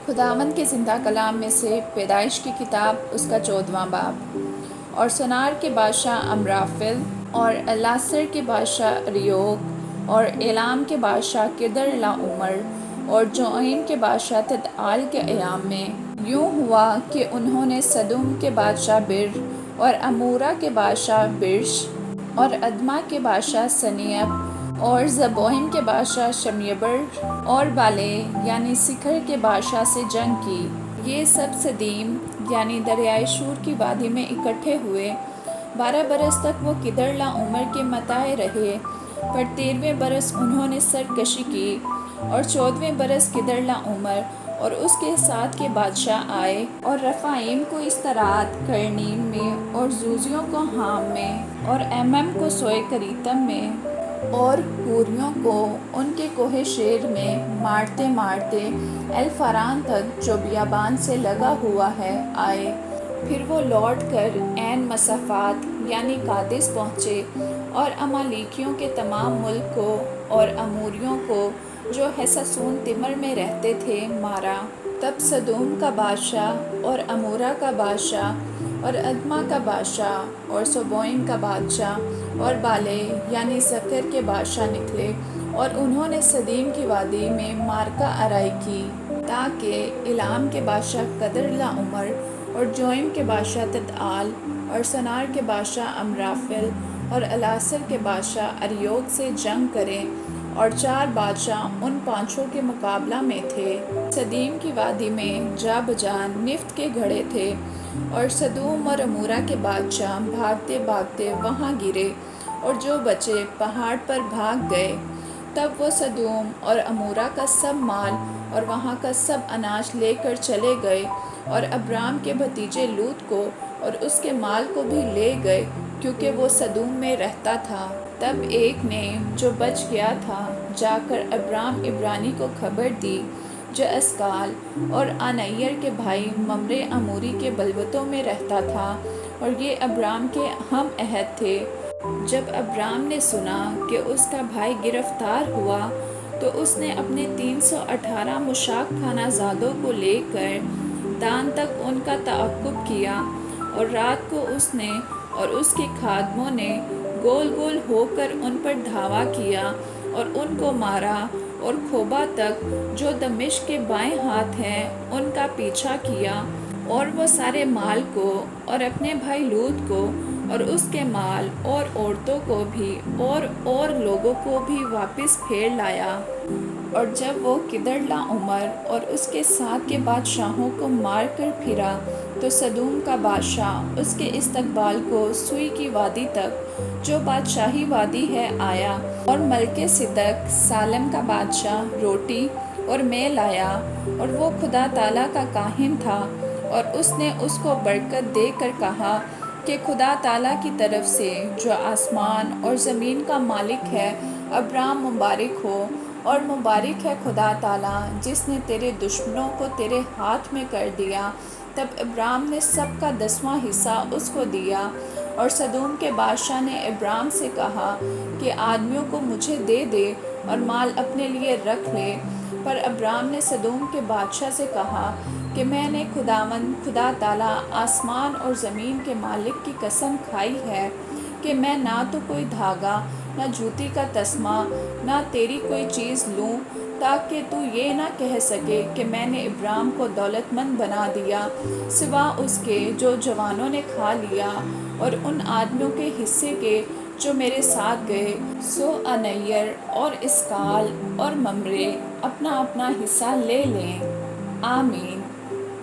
خداوند کے زندہ کلام میں سے پیدائش کی کتاب اس کا 14واں باب۔ اور سنار کے بادشاہ امرافل اور الاسر کے بادشاہ ریوگ اور ایلام کے بادشاہ کدر لاعمر اور جوئین کے بادشاہ تدعال کے ایام میں یوں ہوا کہ انہوں نے سدوم کے بادشاہ بر اور امورا کے بادشاہ برش اور ادما کے بادشاہ سنیب اور زبوئیم کے بادشاہ شمیبر اور بالے یعنی سکھر کے بادشاہ سے جنگ کی۔ یہ سب سدیم یعنی دریائے شور کی وادی میں اکٹھے ہوئے۔ 12 برس تک وہ کدر لاعمر کے متاع رہے، پر 13ویں برس انہوں نے سرکشی کی۔ اور 14ویں برس کدر لاعمر اور اس کے ساتھ کے بادشاہ آئے اور رفائیم کو استراعت کرنیم میں اور زوزیوں کو حام میں اور ایمم کو سوئے کریتم میں اور حوریوں کو ان کے کوہ شیر میں مارتے مارتے الفاران تک جو بیابان سے لگا ہوا ہے آئے۔ پھر وہ لوٹ کر عین مسافات یعنی قادس پہنچے اور امالیکیوں کے تمام ملک کو اور اموریوں کو جو حسسون تمر میں رہتے تھے مارا۔ تب سدوم کا بادشاہ اور امورا کا بادشاہ اور ادما کا بادشاہ اور سبوئیم کا بادشاہ اور بالے یعنی سکر کے بادشاہ نکلے اور انہوں نے سدیم کی وادی میں معرکہ آرائی کی، تاکہ ایلام کے بادشاہ کدر لاعمر اور جوئیم کے بادشاہ تدعال اور سنار کے بادشاہ امرافل اور الاسر کے بادشاہ اریوگ سے جنگ کریں، اور 4 بادشاہ ان 5 کے مقابلہ میں تھے۔ سدیم کی وادی میں جا بجان نفط کے گھڑے تھے، اور سدوم اور امورا کے بادشاہ بھاگتے بھاگتے وہاں گرے، اور جو بچے پہاڑ پر بھاگ گئے۔ تب وہ سدوم اور امورا کا سب مال اور وہاں کا سب اناج لے کر چلے گئے، اور ابرام کے بھتیجے لوط کو اور اس کے مال کو بھی لے گئے، کیونکہ وہ سدوم میں رہتا تھا۔ تب ایک نے جو بچ گیا تھا جا کر ابرام عبرانی کو خبر دی جو اسکال اور آنیر کے بھائی ممرے اموری کے بلوتوں میں رہتا تھا، اور یہ ابرام کے ہم عہد تھے۔ جب ابرام نے سنا کہ اس کا بھائی گرفتار ہوا تو اس نے اپنے 318 مشاک خانہ زادوں کو لے کر دان تک ان کا تعاقب کیا، اور رات کو اس نے اور اس کے خادموں نے گول گول ہو کر ان پر دھاوا کیا اور ان کو مارا، اور کھوبا تک جو دمشق کے بائیں ہاتھ ہیں ان کا پیچھا کیا، اور وہ سارے مال کو اور اپنے بھائی لوط کو اور اس کے مال اور عورتوں کو بھی اور لوگوں کو بھی واپس پھیر لایا۔ اور جب وہ کدر لاعمر اور اس کے ساتھ کے بادشاہوں کو مار کر پھرا تو سدوم کا بادشاہ اس کے استقبال کو سوئی کی وادی تک جو بادشاہی وادی ہے آیا، اور ملک صدق سالم کا بادشاہ روٹی اور مے لایا، اور وہ خدا تعالیٰ کا کاہن تھا، اور اس نے اس کو برکت دے کر کہا کہ خدا تعالیٰ کی طرف سے جو آسمان اور زمین کا مالک ہے ابرام مبارک ہو، اور مبارک ہے خدا تعالیٰ جس نے تیرے دشمنوں کو تیرے ہاتھ میں کر دیا۔ تب ابرام نے سب کا 10واں حصہ اس کو دیا، اور سدوم کے بادشاہ نے ابرام سے کہا کہ آدمیوں کو مجھے دے دے اور مال اپنے لیے رکھ لے۔ پر ابرام نے سدوم کے بادشاہ سے کہا کہ میں نے خداوند خدا تعالیٰ آسمان اور زمین کے مالک کی قسم کھائی ہے کہ میں نہ تو کوئی دھاگا نہ جوتی کا تسمہ نہ تیری کوئی چیز لوں، تاکہ تو یہ نہ کہہ سکے کہ میں نے ابرام کو دولت مند بنا دیا، سوا اس کے جو جوانوں نے کھا لیا اور ان آدمیوں کے حصے کے جو میرے ساتھ گئے۔ سو آنیر اور اسکال اور ممرے اپنا اپنا حصہ لے لیں۔ آمین۔